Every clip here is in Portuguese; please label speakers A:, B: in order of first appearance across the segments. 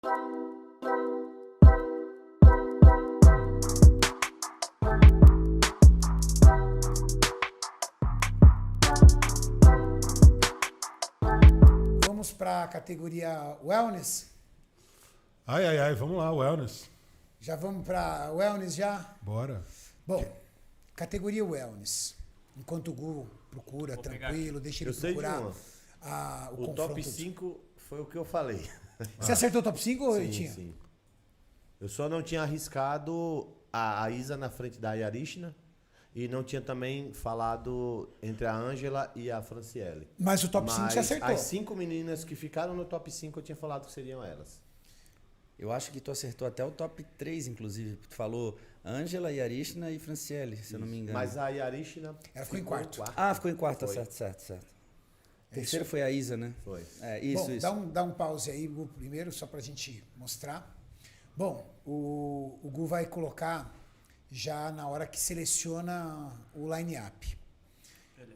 A: Vamos para a categoria Wellness?
B: Ai, vamos lá, Wellness.
A: Já vamos para Wellness já?
B: Bora.
A: Bom, categoria Wellness. Enquanto o Gu procura,
C: Vou
A: tranquilo, deixa ele
D: Eu sei de
A: procurar
D: uma.
A: o
D: O
A: confronto.
D: top 5 foi o que eu falei.
A: Você acertou o top 5 ou
D: Sim,
A: tinha?
D: sim. Eu só não tinha arriscado a Isa na frente da Yarishna e não tinha também falado entre a Ângela e a Franciele.
A: Mas o top 5 você acertou.
D: As 5 meninas que ficaram no top 5 eu tinha falado que seriam elas.
C: Eu acho que tu acertou até o top 3, inclusive. Tu falou Ângela, Yarishna e Franciele, se eu não me engano.
D: Mas a Yarishna
A: Ela ficou em quarto.
C: Ah, ficou em quarto,
D: Foi.
C: certo. Terceiro foi a Isa, né?
D: Foi.
C: É, isso,
A: Bom,
C: isso.
A: dá um pause aí, Gu, primeiro, só pra gente mostrar. Bom, o Gu vai colocar já na hora que seleciona o line-up.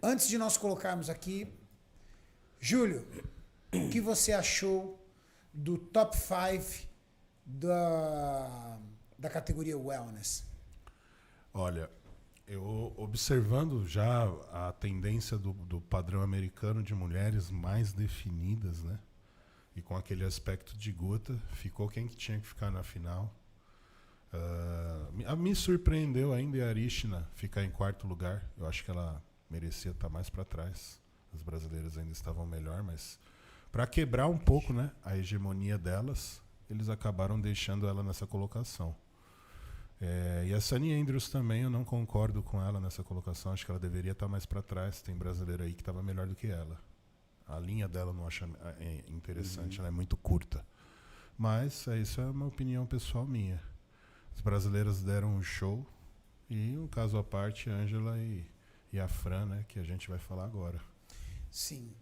A: Antes de nós colocarmos aqui, Júlio, o que você achou do top 5 da categoria Wellness?
B: Olha, eu observando já a tendência do padrão americano de mulheres mais definidas, né? E com aquele aspecto de gota, ficou quem que tinha que ficar na final. Me surpreendeu ainda a Yarishna ficar em quarto lugar. Eu acho que ela merecia estar mais para trás. As brasileiras ainda estavam melhor, mas para quebrar um pouco, né, a hegemonia delas, eles acabaram deixando ela nessa colocação. E a Sunny Andrews também, eu não concordo com ela nessa colocação. Acho que ela deveria estar mais para trás. Tem brasileira aí que estava melhor do que ela. A linha dela eu não acho interessante, ela é muito curta. Mas isso é uma opinião pessoal minha. As brasileiras deram um show. E um caso à parte, a Ângela e a Fran, né, que a gente vai falar agora.
A: Sim.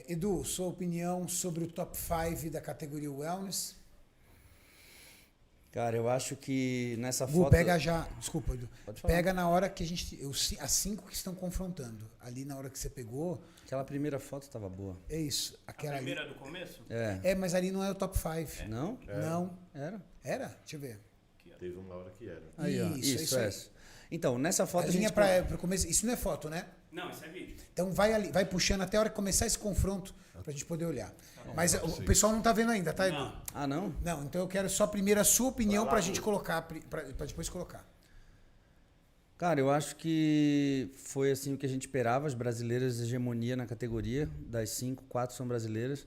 A: Edu, sua opinião sobre o top 5 da categoria Wellness?
C: Cara, eu acho que nessa
A: Gu,
C: foto...
A: pega já. Desculpa, Edu.
C: Pode falar.
A: Pega na hora que a gente. As 5 que estão confrontando. Ali na hora que você pegou.
C: Aquela primeira foto estava boa.
A: É isso.
E: A
A: Aquela ali.
E: primeira do começo?
A: Mas ali não é o top 5.
C: Não?
A: Não.
C: Era?
A: Era? Deixa eu ver.
D: Teve uma hora que era.
C: Aí, ó.
A: Isso aí.
C: Isso. Então, nessa foto
A: A
C: a
A: linha
C: gente...
A: para começo. Isso não é foto, né?
E: Não, isso é vídeo.
A: Então vai ali, vai puxando até a hora que começar esse confronto pra gente poder olhar. Mas o pessoal não tá vendo ainda, tá, Edu?
E: Não.
C: Ah, não?
A: Não, então eu quero só primeiro a sua opinião
D: Vai lá,
A: pra gente
D: Gu.
A: colocar, pra depois colocar.
C: Cara, eu acho que foi assim o que a gente esperava, as brasileiras hegemonia na categoria, das 5, 4 são brasileiras.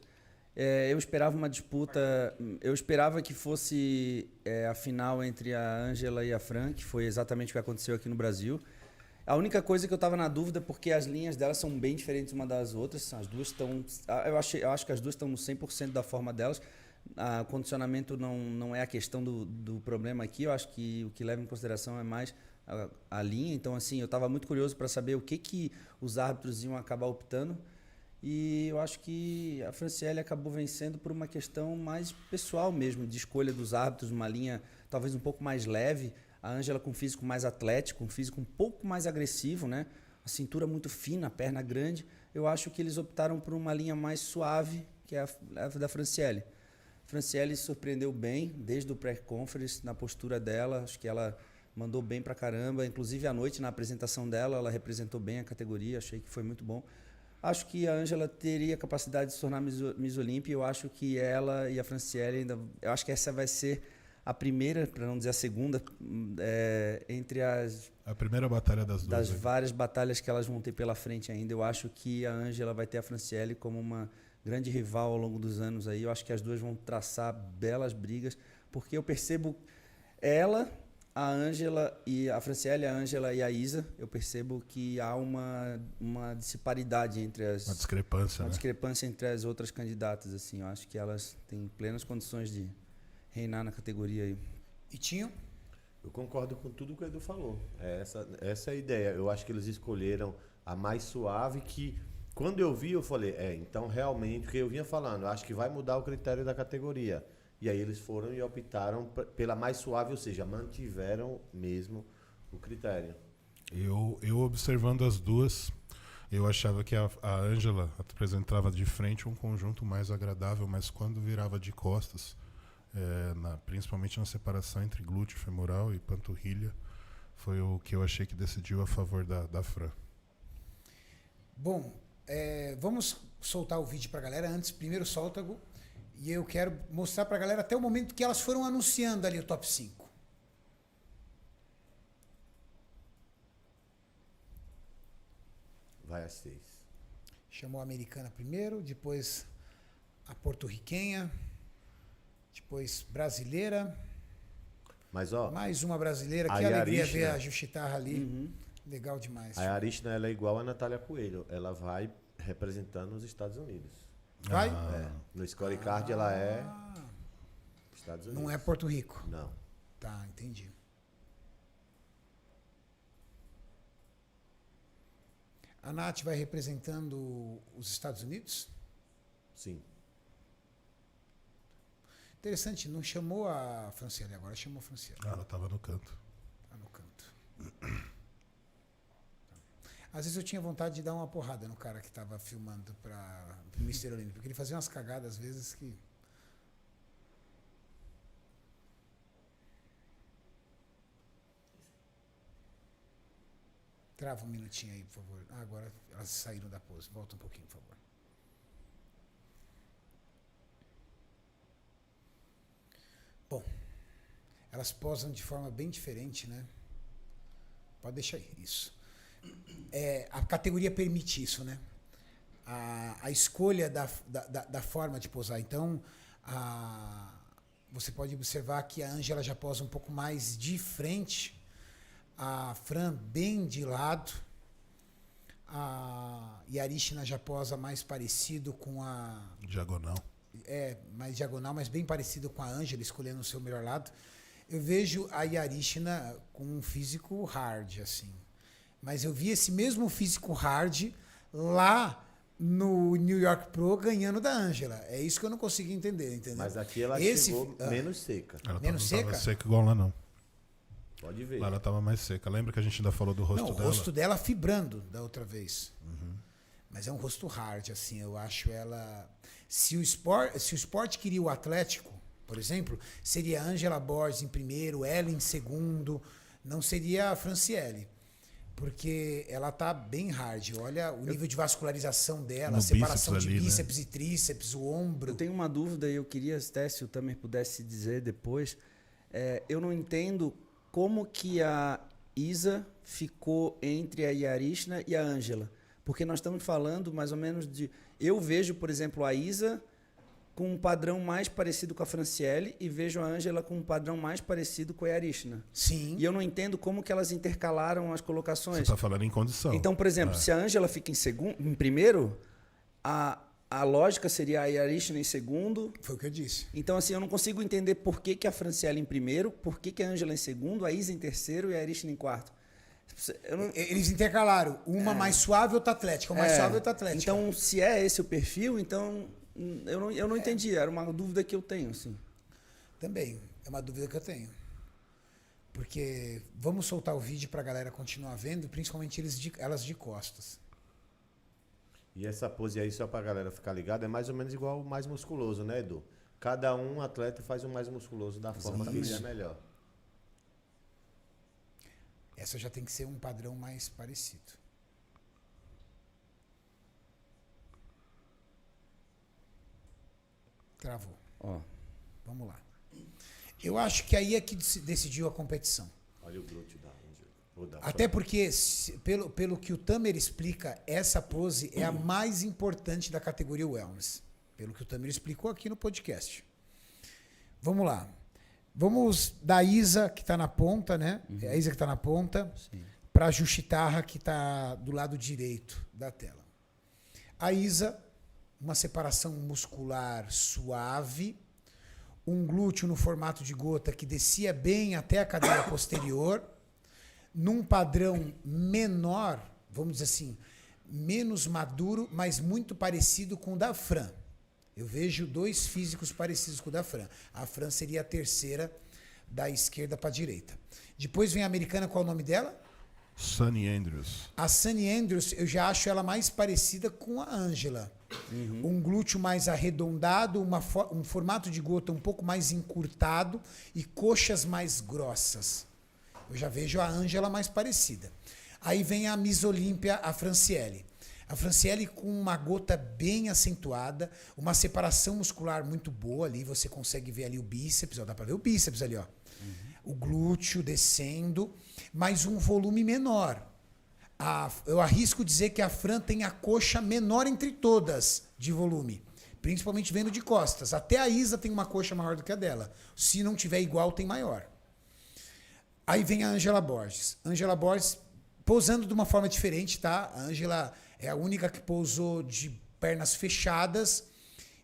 C: Eu esperava uma disputa, eu esperava que fosse a final entre a Ângela e a Fran, que foi exatamente o que aconteceu aqui no Brasil. A única coisa que eu estava na dúvida, porque as linhas delas são bem diferentes uma das outras, as duas estão, eu acho que as duas estão no 100% da forma delas. O condicionamento não é a questão do problema aqui, eu acho que o que leva em consideração é mais a linha. Então, assim, eu estava muito curioso para saber o que os árbitros iam acabar optando. E eu acho que a Franciele acabou vencendo por uma questão mais pessoal mesmo, de escolha dos árbitros, uma linha talvez um pouco mais leve. A Ângela com um físico mais atlético, um físico um pouco mais agressivo, né? A cintura muito fina, a perna grande. Eu acho que eles optaram por uma linha mais suave, que é a da Franciele. A Franciele surpreendeu bem, desde o pré-conference, na postura dela. Acho que ela mandou bem pra caramba. Inclusive, à noite, na apresentação dela, ela representou bem a categoria. Achei que foi muito bom. Acho que a Ângela teria capacidade de se tornar Miss Olímpia. Eu acho que ela e a Franciele ainda... Eu acho que essa vai ser a primeira, para não dizer a segunda, entre
B: A primeira batalha das duas.
C: das várias batalhas que elas vão ter pela frente ainda. Eu acho que a Ângela vai ter a Franciele como uma grande rival ao longo dos anos aí. Eu acho que as duas vão traçar belas brigas, porque eu percebo ela, a Ângela e a Franciele, a Ângela e a Isa, eu percebo que há uma disparidade entre as...
B: Uma discrepância,
C: uma
B: né?
C: discrepância entre as outras candidatas, assim. Eu acho que elas têm plenas condições de reinar na categoria aí.
A: E tinham?
D: Eu concordo com tudo que o Edu falou. Essa é a ideia. Eu acho que eles escolheram a mais suave, que quando eu vi, eu falei, então realmente, o que eu vinha falando, eu acho que vai mudar o critério da categoria. E aí eles foram e optaram pela mais suave, ou seja, mantiveram mesmo o critério.
B: Eu observando as duas, Eu achava que a Ângela apresentava de frente um conjunto mais agradável, mas quando virava de costas, principalmente na separação entre glúteo femoral e panturrilha, foi o que eu achei que decidiu a favor da Fran.
A: Bom, vamos soltar o vídeo pra galera. Antes, primeiro solta, Gu, e eu quero mostrar pra galera até o momento que elas foram anunciando ali o top 5.
D: Vai às 6.
A: Chamou a americana primeiro, depois a porto-riquenha, depois brasileira,
D: Mas, ó,
A: mais uma brasileira.
D: a
A: Que alegria
D: Yarishna,
A: ver a Juchitarra ali. Legal demais.
D: a Yarishna, ela é igual a Natália Coelho. Ela vai representando os Estados Unidos.
A: Vai?
D: No scorecard ela é Estados Unidos.
A: Não é Porto Rico.
D: Não.
A: Tá, entendi. A Nath vai representando os Estados Unidos?
D: Sim.
A: Interessante, não chamou a Franciele, agora chamou a Franciele.
B: Ela estava no canto.
A: Tá no canto. Às vezes eu tinha vontade de dar uma porrada no cara que estava filmando para o Mr. Olímpio, porque ele fazia umas cagadas às vezes que... Trava um minutinho aí, por favor. Agora elas saíram da pose. Volta um pouquinho, por favor. Bom, elas posam de forma bem diferente, né? Pode deixar aí, isso. A categoria permite isso, né? A escolha da forma de posar. Então, você pode observar que a Ângela já posa um pouco mais de frente, a Fran bem de lado, a Yarishna já posa mais parecido com a...
B: Diagonal.
A: Mais diagonal, mas bem parecido com a Ângela, escolhendo o seu melhor lado. Eu vejo a Yarishna com um físico hard, assim. Mas eu vi esse mesmo físico hard lá no New York Pro ganhando da Ângela. É isso que eu não consigo entender, entendeu?
D: Mas aqui ela chegou menos seca.
B: Ela
A: Menos
B: não tava
A: seca?
B: seca igual lá, não.
D: Pode ver.
B: Lá ela estava mais seca. Lembra que a gente ainda falou do rosto
A: Não,
B: dela?
A: o rosto dela fibrando da outra vez. Mas é um rosto hard, assim. Eu acho ela... Se o esporte queria o Atlético, por exemplo, seria a Ângela Borges em primeiro, ela em segundo. Não seria a Franciele. Porque ela tá bem hard. Olha o nível de vascularização dela,
B: No
A: a separação
B: bíceps
A: de
B: ali, né?
A: bíceps e tríceps, o ombro.
C: Eu tenho uma dúvida e eu queria até se o Tamer pudesse dizer depois. Eu não entendo como que a Isa ficou entre a Yarishna e a Ângela. Porque nós estamos falando mais ou menos de... Eu vejo, por exemplo, a Isa com um padrão mais parecido com a Franciele e vejo a Ângela com um padrão mais parecido com a Yarishna.
A: Sim.
C: E eu não entendo como que elas intercalaram as
B: Você
C: colocações.
B: está falando em condição.
C: Então, por exemplo, se a Ângela fica em primeiro, a lógica seria a Yarishna em segundo.
A: Foi o que eu disse.
C: Então, assim, eu não consigo entender por que a Franciele em primeiro, por que a Ângela em segundo, a Isa em terceiro e a Yarishna em quarto.
A: Eles intercalaram. Uma mais suave e outra atlética. Uma mais suave e outra atlética.
C: Então, se é esse o perfil, então eu não entendi. Era uma dúvida que eu tenho, assim.
A: Também. É uma dúvida que eu tenho. Porque vamos soltar o vídeo para a galera continuar vendo, principalmente elas de costas.
D: E essa pose aí, só pra galera ficar ligada, é mais ou menos igual o mais musculoso, né, Edu? Cada atleta faz o mais musculoso da forma que ele é melhor.
A: Essa já tem que ser um padrão mais parecido. Travou.
C: Ó.
A: Vamos lá. Eu acho que aí é que decidiu a competição.
D: Olha o glúteo da Ângela.
A: Até porque, pelo que o Tamer explica, essa pose é a mais importante da categoria Wellness. Pelo que o Tamer explicou aqui no podcast. Vamos lá. Vamos da Isa, que está na ponta, né? É a Isa que está na ponta, para a Juchitarra, que está do lado direito da tela. A Isa, uma separação muscular suave, um glúteo no formato de gota que descia bem até a cadeira posterior, num padrão menor, vamos dizer assim, menos maduro, mas muito parecido com o da Fran. Eu vejo dois físicos parecidos com o da Fran. A Fran seria a terceira da esquerda para a direita. Depois vem a americana, qual é o nome dela?
B: Sunny Andrews.
A: A Sunny Andrews, eu já acho ela mais parecida com a Ângela. Um glúteo mais arredondado, um formato de gota um pouco mais encurtado e coxas mais grossas. Eu já vejo a Ângela mais parecida. Aí vem a Miss Olímpia, a Franciele. A Franciele com uma gota bem acentuada, uma separação muscular muito boa ali, você consegue ver ali o bíceps, ó, dá pra ver o bíceps ali, ó. O glúteo descendo, mas um volume menor. Eu arrisco dizer que a Fran tem a coxa menor entre todas de volume, principalmente vendo de costas. Até a Isa tem uma coxa maior do que a dela. Se não tiver igual, tem maior. Aí vem a Ângela Borges. Ângela Borges pousando de uma forma diferente, tá? A Ângela é a única que pousou de pernas fechadas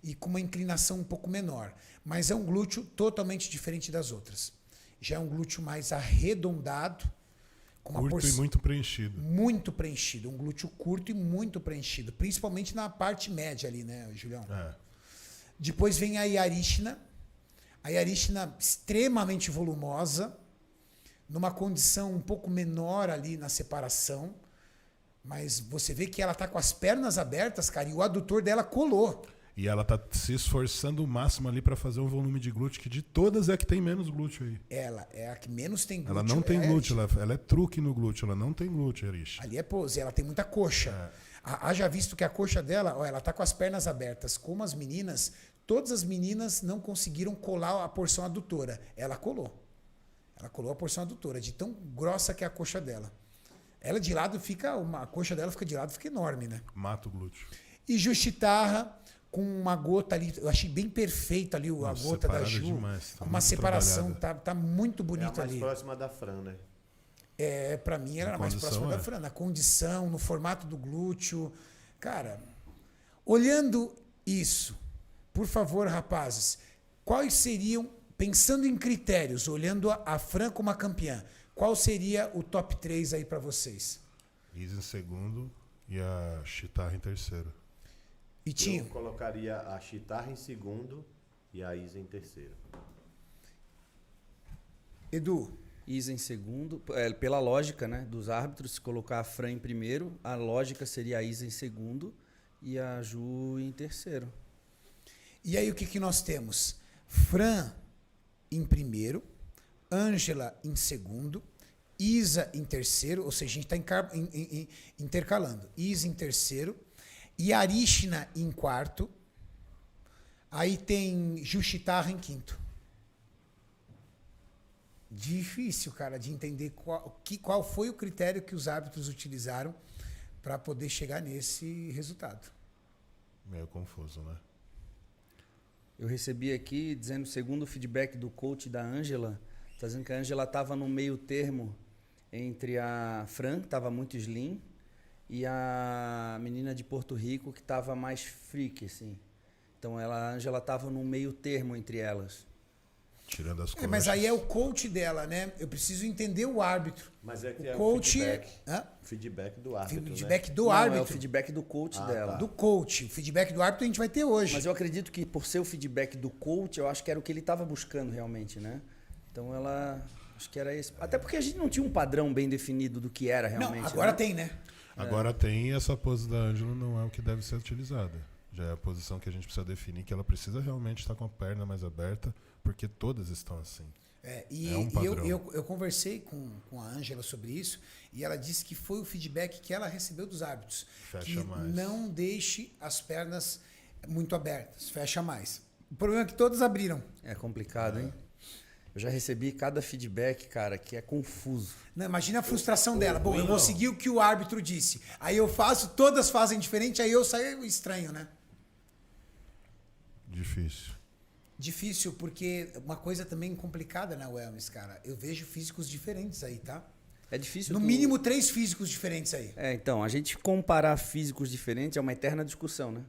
A: e com uma inclinação um pouco menor. Mas é um glúteo totalmente diferente das outras. Já é um glúteo mais arredondado, com uma
B: Curto e muito preenchido.
A: muito preenchido. Um glúteo curto e muito preenchido. Principalmente na parte média ali, né, Julião?
B: É.
A: Depois vem a Yarishna. A Yarishna extremamente volumosa, numa condição um pouco menor ali na separação. Mas você vê que ela tá com as pernas abertas, cara, e o adutor dela colou.
B: E ela tá se esforçando o máximo ali pra fazer um volume de glúteo, que de todas é a que tem menos glúteo aí.
A: Ela é a que menos tem glúteo.
B: Ela não tem
A: é
B: glúteo, ela é truque no glúteo, ela não tem glúteo, Erish.
A: Ali é pose, ela tem muita coxa. Haja visto que a coxa dela, ó, ela tá com as pernas abertas. Como as meninas, todas as meninas não conseguiram colar a porção adutora. Ela colou. Ela colou a porção adutora, de tão grossa que é a coxa dela. Ela de lado fica, a coxa dela fica de lado, fica enorme, né?
B: Mata o glúteo.
A: E Justitarra com uma gota ali, eu achei bem perfeito ali a gota da Ju.
B: Demais,
A: Com uma separação, tá muito bonito
D: É a mais
A: ali.
D: próxima da Fran, né?
A: Pra mim era mais próxima da Fran. Na condição, no formato do glúteo. Cara, olhando isso, por favor, rapazes, quais seriam, pensando em critérios, olhando a Fran como a campeã, qual seria o top 3 aí pra vocês?
B: Isa em segundo e a Chitarra em terceiro.
A: E Tinho?
D: Eu colocaria a Chitarra em segundo e a Isa em terceiro.
A: Edu?
C: Isa em segundo. Pela lógica, né, dos árbitros, se colocar a Fran em primeiro, a lógica seria a Isa em segundo e a Ju em terceiro.
A: E aí o que nós temos? Fran em primeiro, Ângela em segundo, Isa em terceiro, ou seja, a gente está intercalando. Isa em terceiro, Yarishna em quarto, aí tem Justitarra em quinto. Difícil, cara, de entender qual foi o critério que os árbitros utilizaram para poder chegar nesse resultado.
B: Meio confuso, né?
C: Eu recebi aqui, dizendo, segundo o feedback do coach da Ângela, tá dizendo que a Ângela estava no meio termo entre a Fran, que estava muito slim, e a menina de Porto Rico, que estava mais freak, assim. Então a Ângela estava no meio termo entre elas.
B: Tirando as coxas.
A: Mas aí é o coach dela, né? Eu preciso entender o árbitro.
D: Mas é que
A: O
D: é
A: coach
D: o feedback.
A: Hã?
D: Feedback do árbitro,
A: Feedback
D: né?
A: do
C: Não,
A: árbitro.
C: é o feedback do coach dela.
D: tá.
A: Do coach. O feedback do árbitro a gente vai ter hoje.
C: Mas eu acredito que por ser o feedback do coach, eu acho que era o que ele estava buscando realmente, né? Então ela... Acho que era esse. Até porque a gente não tinha um padrão bem definido do que era realmente.
A: Não, agora
C: né?
A: tem, né?
B: Agora tem, e essa pose da Ângela não é o que deve ser utilizada. Já é a posição que a gente precisa definir, que ela precisa realmente estar com a perna mais aberta, porque todas estão assim.
A: E
B: É um padrão.
A: eu conversei com a Ângela sobre isso e ela disse que foi o feedback que ela recebeu dos árbitros.
B: Fecha
A: que
B: mais.
A: não deixe as pernas muito abertas, fecha mais. O problema é que todas abriram.
C: É complicado, hein? Eu já recebi cada feedback, cara, que é confuso.
A: Não, imagina a frustração dela. Bom, eu vou seguir o que o árbitro disse. Aí eu faço, todas fazem diferente, aí eu saio estranho, né?
B: Difícil.
A: Difícil, porque uma coisa também complicada na wellness, cara. Eu vejo físicos diferentes aí, tá?
C: É difícil.
A: No mínimo 3 físicos diferentes aí.
C: Então, a gente comparar físicos diferentes é uma eterna discussão, né?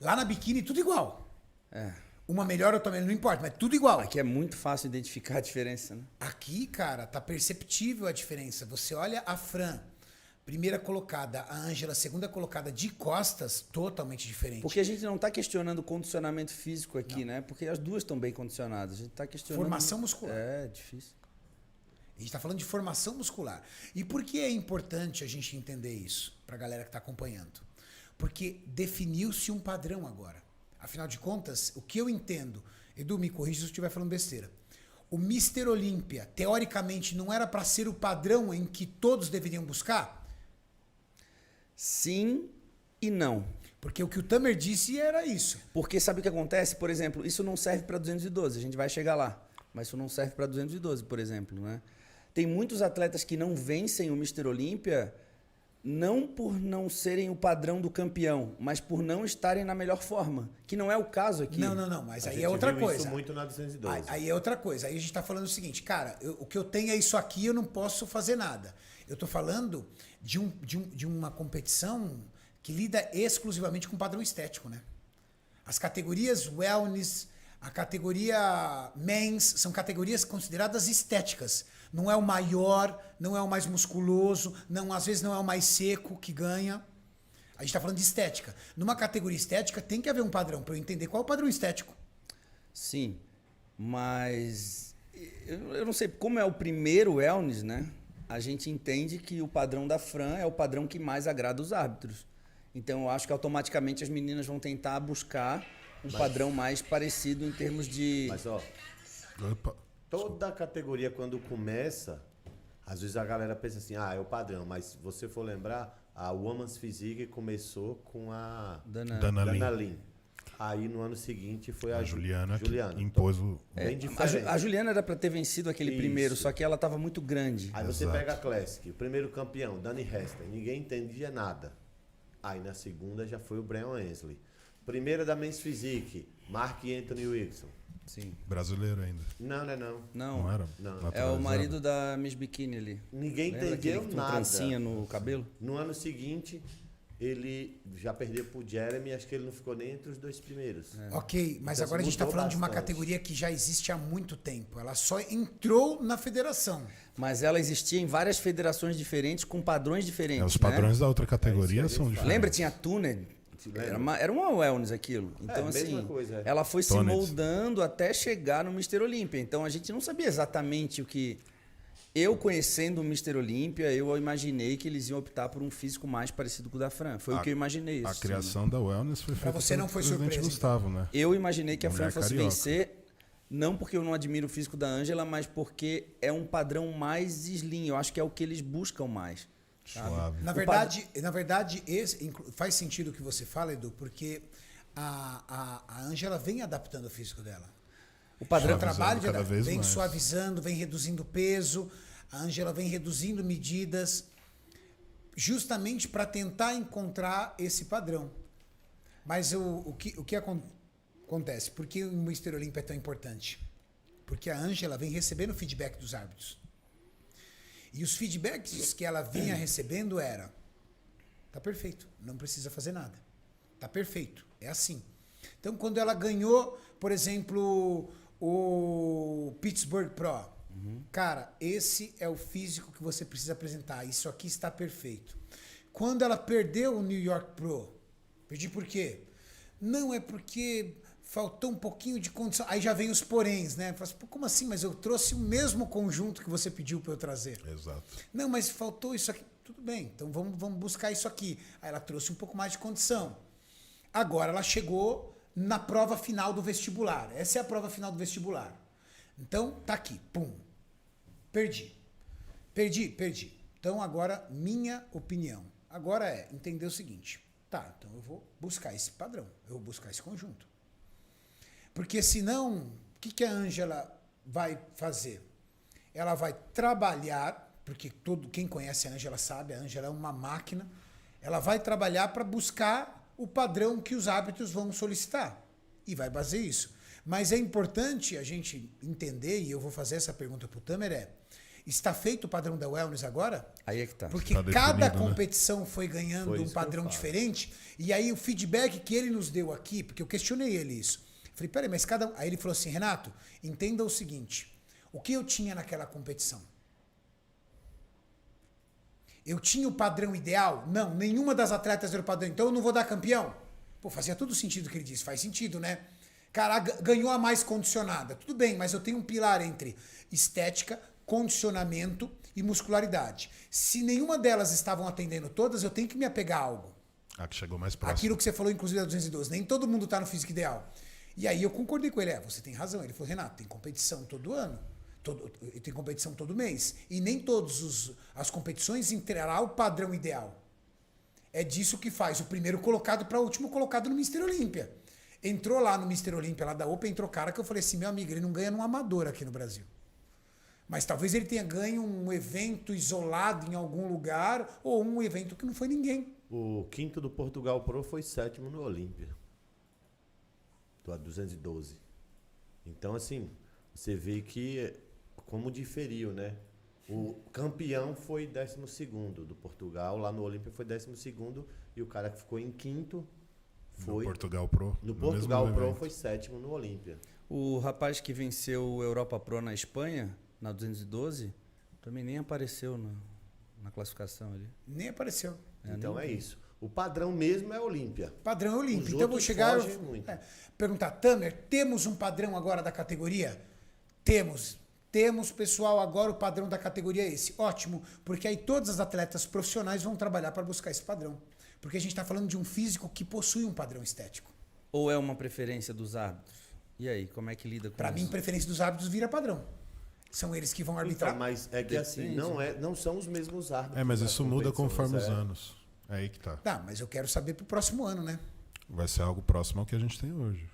A: Lá na biquíni, tudo igual.
C: É.
A: Uma melhor ou outra melhor, não importa, mas tudo igual.
C: Aqui é muito fácil identificar a diferença, né?
A: Aqui, cara, tá perceptível a diferença. Você olha a Fran, primeira colocada, a Ângela, segunda colocada, de costas, totalmente diferente.
C: Porque a gente não está questionando o condicionamento físico aqui, né? Porque as duas estão bem condicionadas. A gente está questionando...
A: Formação muscular.
C: É, difícil.
A: A gente está falando de formação muscular. E por que é importante a gente entender isso, para a galera que está acompanhando? Porque definiu-se um padrão agora. Afinal de contas, o que eu entendo, Edu, me corrija se eu estiver falando besteira, o Mr. Olímpia, teoricamente, não era para ser o padrão em que todos deveriam buscar?
C: Sim e não.
A: Porque o que o Tamer disse era isso.
C: Porque sabe o que acontece? Por exemplo, isso não serve para 212, a gente vai chegar lá. Mas isso não serve para 212, por exemplo, né? Tem muitos atletas que não vencem o Mr. Olímpia não por não serem o padrão do campeão, mas por não estarem na melhor forma, que não é o caso aqui.
A: Não, mas
D: A
A: aí
D: gente
A: é outra
D: viu
A: coisa.
D: isso muito na 212.
A: Aí é outra coisa. Aí a gente está falando o seguinte, cara, o que eu tenho é isso aqui, eu não posso fazer nada. Eu estou falando de uma competição que lida exclusivamente com padrão estético, né? As categorias wellness, a categoria men's, são categorias consideradas estéticas. Não é o maior, não é o mais musculoso, às vezes não é o mais seco que ganha. A gente está falando de estética. Numa categoria estética tem que haver um padrão, para eu entender qual é o padrão estético.
C: Sim, mas eu não sei, como é o primeiro wellness, né? A gente entende que o padrão da Fran é o padrão que mais agrada os árbitros. Então eu acho que automaticamente as meninas vão tentar buscar um padrão mais parecido em termos de...
D: Mas, ó,
B: Opa.
D: toda categoria quando começa, às vezes a galera pensa assim, é o padrão. Mas se você for lembrar, a Women's Physique começou com a
C: Dana
B: Dana Lin.
D: Dana Lin. Aí no ano seguinte foi
B: A Juliana,
D: Juliana.
B: que impôs o...
D: Bem diferente.
C: A Juliana era para ter vencido aquele
D: Isso.
C: primeiro, só que ela estava muito grande.
D: Aí você
B: Exato.
D: pega a Classic, o primeiro campeão, Danny Hester, ninguém entendia nada. Aí na segunda já foi o Brian Hensley. Primeira da Men's Physique, Mark Anthony Wilson.
C: Sim.
B: Brasileiro ainda.
D: Não.
B: Não era?
D: Não.
C: É o
B: Naturalizado.
C: marido da Miss Bikini ali.
D: Ninguém
C: Lembra aquele
D: entendeu
C: que tem
D: nada.
C: trancinha no cabelo?
D: No ano seguinte, ele já perdeu pro Jeremy, acho que ele não ficou nem entre os dois primeiros.
A: Ok, mas
D: Então,
A: agora a gente está
D: mudou
A: falando de uma
D: bastante.
A: categoria que já existe há muito tempo. Ela só entrou na federação.
C: Mas ela existia em várias federações diferentes, com padrões diferentes.
B: Os padrões da outra categoria
D: É isso que
B: são
D: eu ia
B: diferentes.
C: Né? Lembra? Tinha a Tuner. Era uma wellness aquilo. Então,
D: mesma
C: assim,
D: coisa, é.
C: ela foi se
B: Toned.
C: moldando até chegar no Mr. Olímpia. Então, a gente não sabia exatamente o que... Eu, conhecendo o Mr. Olímpia, eu imaginei que eles iam optar por um físico mais parecido com o da Fran. Foi o que eu imaginei.
B: A
C: Isso,
B: criação da Wellness foi feita
A: você não
B: pelo
A: foi
B: presidente
A: surpresa,
B: Gustavo, né?
C: Eu imaginei que a Fran
B: Mulher
C: fosse
B: carioca.
C: vencer, não porque eu não admiro o físico da Ângela, mas porque é um padrão mais slim. Eu acho que é o que eles buscam mais.
B: Suave.
A: Na verdade faz sentido o que você fala, Edu, porque a Ângela vem adaptando o físico dela.
C: O padrão
A: O trabalho
B: cada vez
A: vem
B: mais.
A: suavizando, vem reduzindo peso, a Ângela vem reduzindo medidas, justamente para tentar encontrar esse padrão. Mas o que acontece? Por que o Mr. Olímpia é tão importante? Porque a Ângela vem recebendo feedback dos árbitros. E os feedbacks que ela vinha recebendo era: tá perfeito, não precisa fazer nada. Tá perfeito, é assim. Então, quando ela ganhou, por exemplo, o Pittsburgh Pro, cara, esse é o físico que você precisa apresentar. Isso aqui está perfeito. Quando ela perdeu o New York Pro, perdi por quê? Não, é porque faltou um pouquinho de condição. Aí já vem os poréns, né? Fala assim, pô, como assim? Mas eu trouxe o mesmo conjunto que você pediu para eu trazer.
B: Exato.
A: Não, mas faltou isso aqui. Tudo bem, então vamos buscar isso aqui. Aí ela trouxe um pouco mais de condição. Agora ela chegou na prova final do vestibular. Essa é a prova final do vestibular. Então, tá aqui. Pum. Perdi. Então, agora, minha opinião. Agora é entender o seguinte. Tá, então eu vou buscar esse padrão. Eu vou buscar esse conjunto. Porque senão, o que a Ângela vai fazer? Ela vai trabalhar, porque quem conhece a Ângela sabe, a Ângela é uma máquina. Ela vai trabalhar para buscar o padrão que os árbitros vão solicitar. E vai fazer isso. Mas é importante a gente entender, e eu vou fazer essa pergunta para o Tamer, está feito o padrão da Wellness agora?
C: Aí é que tá.
A: Porque
B: Tá
A: cada
B: definido, né?
A: competição foi ganhando
D: Foi
A: um
D: isso que eu
A: padrão
D: falo.
A: diferente. E aí o feedback que ele nos deu aqui, porque eu questionei ele isso. Falei, peraí, mas cada um... Aí ele falou assim, Renato, entenda o seguinte. O que eu tinha naquela competição? Eu tinha o padrão ideal? Não, nenhuma das atletas era o padrão. Então eu não vou dar campeão? Pô, fazia todo sentido o que ele disse. Faz sentido, né? Cara, ganhou a mais condicionada. Tudo bem, mas eu tenho um pilar entre estética, condicionamento e muscularidade. Se nenhuma delas estavam atendendo todas, eu tenho que me apegar a algo.
B: A que chegou mais próximo.
A: Aquilo que você falou, inclusive, da 212. Nem todo mundo está no físico ideal. E aí eu concordei com ele. Você tem razão. Ele falou, Renato, tem competição todo ano. Tem competição todo mês. E nem todas as competições entrará o padrão ideal. É disso que faz o primeiro colocado para o último colocado no Mister Olímpia. Entrou lá no Mister Olímpia, lá da Open, entrou cara que eu falei assim, meu amigo, ele não ganha num amador aqui no Brasil. Mas talvez ele tenha ganho um evento isolado em algum lugar ou um evento que não foi ninguém.
D: O quinto do Portugal Pro foi 7º no Olímpia. Do 212. Então, assim, você vê que como diferiu, né? O campeão foi 12º do Portugal, lá no Olímpia foi 12º, e o cara que ficou em quinto foi...
B: No Portugal Pro.
D: No Portugal Pro
B: evento.
D: foi 7º no Olímpia.
C: O rapaz que venceu o Europa Pro na Espanha, na 212, também nem apareceu na classificação ali.
A: Nem apareceu.
D: Então é isso. O padrão mesmo é Olímpia.
A: Padrão
D: Os
A: Olímpia. Então eu vou
D: outros
A: chegar...
D: fogem muito.
A: Perguntar, Tamer, temos um padrão agora da categoria? Temos. Temos, pessoal, agora o padrão da categoria é esse. Ótimo, porque aí todas as atletas profissionais vão trabalhar para buscar esse padrão. Porque a gente está falando de um físico que possui um padrão estético.
C: Ou é uma preferência dos árbitros? E aí, como é que lida com
A: Para
C: isso?
A: mim, preferência dos árbitros vira padrão. São eles que vão arbitrar.
D: Então, mas é que assim, não são os mesmos árbitros.
B: Mas
D: nas
B: isso muda
D: competições,
B: conforme os anos. É aí que tá.
A: Tá, mas eu quero saber pro próximo ano, né?
B: Vai ser algo próximo ao que a gente tem hoje.